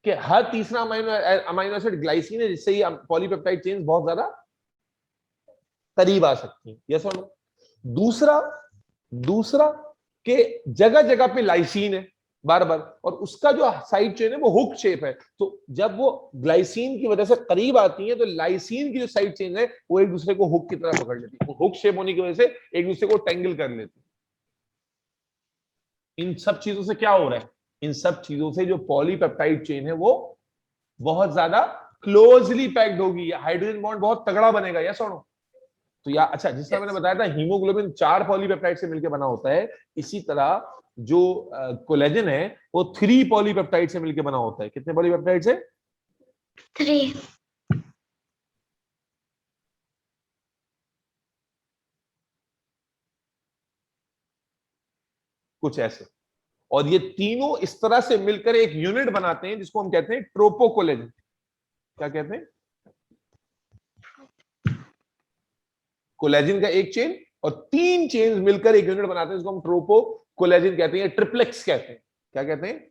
कि हर तीसरा अमीनो एसिड ग्लाइसिन है जिससे ये पॉलीपेप्टाइड चेन बहुत ज्यादा करीब आ सकती है। यस और नो? दूसरा दूसरा के जगह जगह पे लाइसिन है बार बार, और उसका जो साइड चेन है वो हुक शेप है। तो जब वो ग्लाइसिन की वजह से करीब आती है तो लाइसिन की जो साइड चेन है वो एक दूसरे को हुक की तरह पकड़ लेती है। हुक शेप होने की वजह से एक दूसरे को टेंगल कर लेती है। इन सब चीजों से क्या हो रहा है? इन सब चीजों से जो पॉलीपेप्टाइड चेन है वो बहुत ज्यादा क्लोजली पैक्ड होगी, हाइड्रोजन बॉन्ड बहुत तगड़ा बनेगा। यस और नो? तो या अच्छा, जिस तरह मैंने बताया था हीमोग्लोबिन 4 पॉलीपेप्टाइड से मिलकर बना होता है, इसी तरह जो कोलेजन है वो 3 पॉलीपेप्टाइड से मिलकर बना होता है। कितने पॉलीपेप्टाइड से? 3। कुछ ऐसे। और ये तीनों इस तरह से मिलकर एक यूनिट बनाते हैं जिसको हम कहते हैं ट्रोपोकोलेजन। क्या कहते हैं? कोलेजन का एक चेन और 3 चेन मिलकर एक यूनिट बनाते हैं जिसको हम ट्रोपोकोलेजन कहते हैं, ट्रिप्लेक्स कहते हैं। क्या कहते हैं?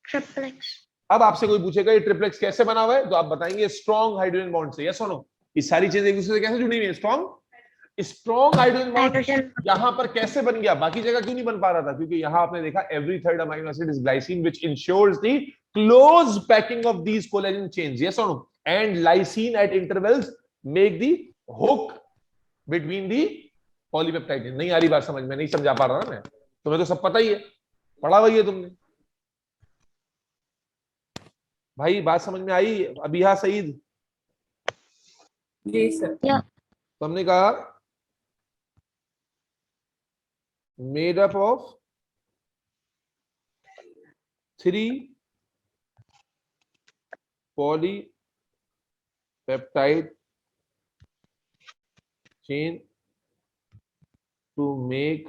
ट्रिप्लेक्स। अब आपसे कोई पूछेगा ये ट्रिप्लेक्स कैसे बना हुआ है, तो आप बताएंगे स्ट्रॉन्ग हाइड्रोजन बॉन्ड से। यस और नो? ये सारी चीजें एक दूसरे से कैसे जुड़ी हुई है? Strong hydrogen bond hydrogen. यहां पर कैसे बन गया, बाकी जगह क्यों नहीं बन पा रहा था? क्योंकि यहां आपने देखा every third amino acid is glycine which ensures the close packing of these collagen chains. Yes और no? And lysine at intervals make the hook between the polypeptide. नहीं आ रही बात समझ में? नहीं समझा पा रहा ना मैं? तुम्हें तो सब पता ही है, पढ़ा हुआ है तुमने भाई। बात समझ में आई? अबिहा सईद? जी सर। तो हमने कहा made up of 3 polypeptide chain to make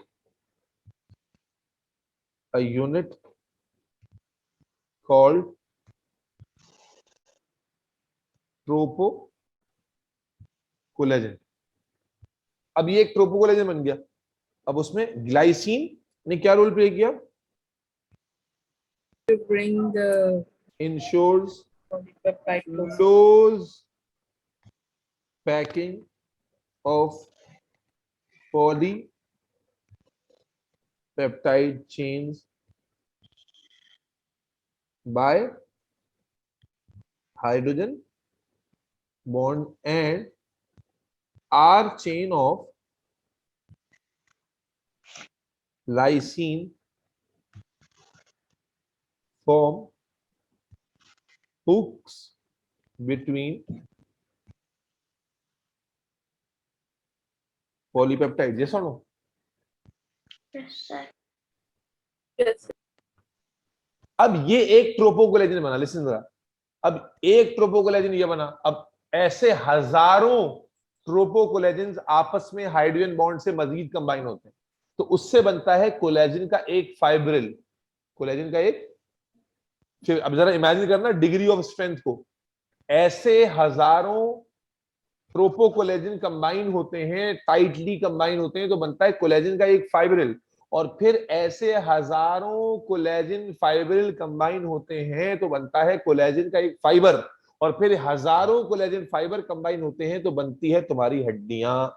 a unit called ट्रोपोकोलेजन। अब ये एक ट्रोपोकोलेजन बन गया। अब उसमें ग्लाइसिन ने क्या रोल प्ले किया? To bring the ensures polypeptide closer. close packing of polypeptide chains by hydrogen bond and R chain of lysine form hooks between polypeptides, yes or no? Yes, sir. Yes. अब ये एक ट्रोपोकोलेजन बना, लिसन जरा, अब एक ट्रोपोकोलेजन ये बना, अब ऐसे हजारों ट्रोपोकोलेजन आपस में हाइड्रोजन बॉन्ड से मजीद कंबाइन होते हैं, तो उससे बनता है कोलेजन का एक फाइब्रिल, कोलेजन का एक, फिर अब जरा इमेजिन करना डिग्री ऑफ स्ट्रेंथ को, ऐसे हजारों ट्रोपोकोलेजन कंबाइन होते हैं, टाइटली कंबाइन होते हैं, तो बनता है कोलेजन का एक फाइब्रिल, और फिर ऐसे हजारों कोलेजन फाइब्रिल कंबाइन होते हैं तो बनता है कोलेजन का एक फाइबर, और फिर हजारों कोलेजन फाइबर कंबाइन होते हैं तो बनती है तुम्हारी हड्डियां।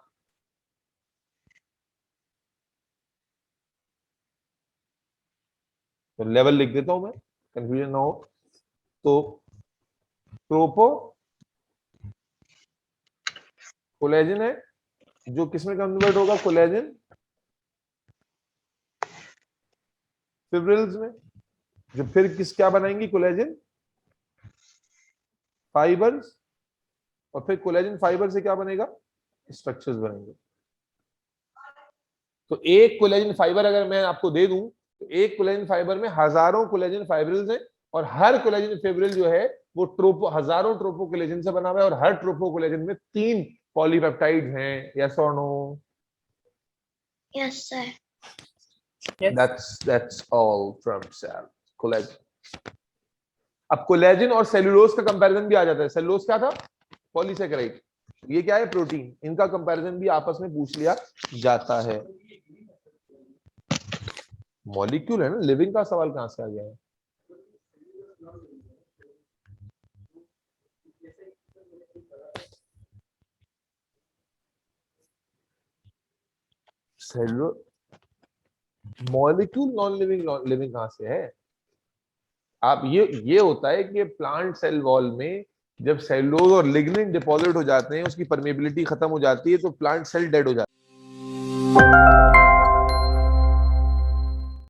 तो लेवल लिख देता हूं मैं, कंफ्यूजन ना हो। तो ट्रोपो कोलेजन है जो किसमें कन्वर्ट होगा, कोलेजन फिब्रिल्स में, जो फिर क्या बनाएंगी, कोलेजन फाइबर्स, और फिर कोलेजन फाइबर से क्या बनेगा, स्ट्रक्चर्स बनेंगे। तो एक कोलेजन फाइबर अगर मैं आपको दे दूं तो एक कोलेजन फाइबर में हजारों कोलेजन फाइब्रिल्स हैं, और हर कोलेजन फाइब्रिल जो है वो हजारों ट्रोपो कोलेजन से बना हुआ है, और हर ट्रोपो कोलेजन में 3 पॉलीपेप्टाइड्स हैं, यस और no? Yes, sir. Yes. That's all from cell collagen. अब कोलेजन और सेलुलोज का कंपैरिजन भी आ जाता है। सेलुलोज क्या था, पॉलीसेकेराइड, ये क्या है, प्रोटीन, इनका कंपैरिजन भी आपस में पूछ लिया जाता है। मॉलिक्यूल है ना, लिविंग का सवाल कहां से आ गया है? सेलुलो मॉलिक्यूल नॉन लिविंग, लिविंग कहां से है? आप ये होता है कि प्लांट सेल वॉल में जब सेलुलोज और लिग्निन डिपॉजिट हो जाते हैं, उसकी परमेबिलिटी खत्म हो जाती है, तो प्लांट सेल डेड हो जाता है।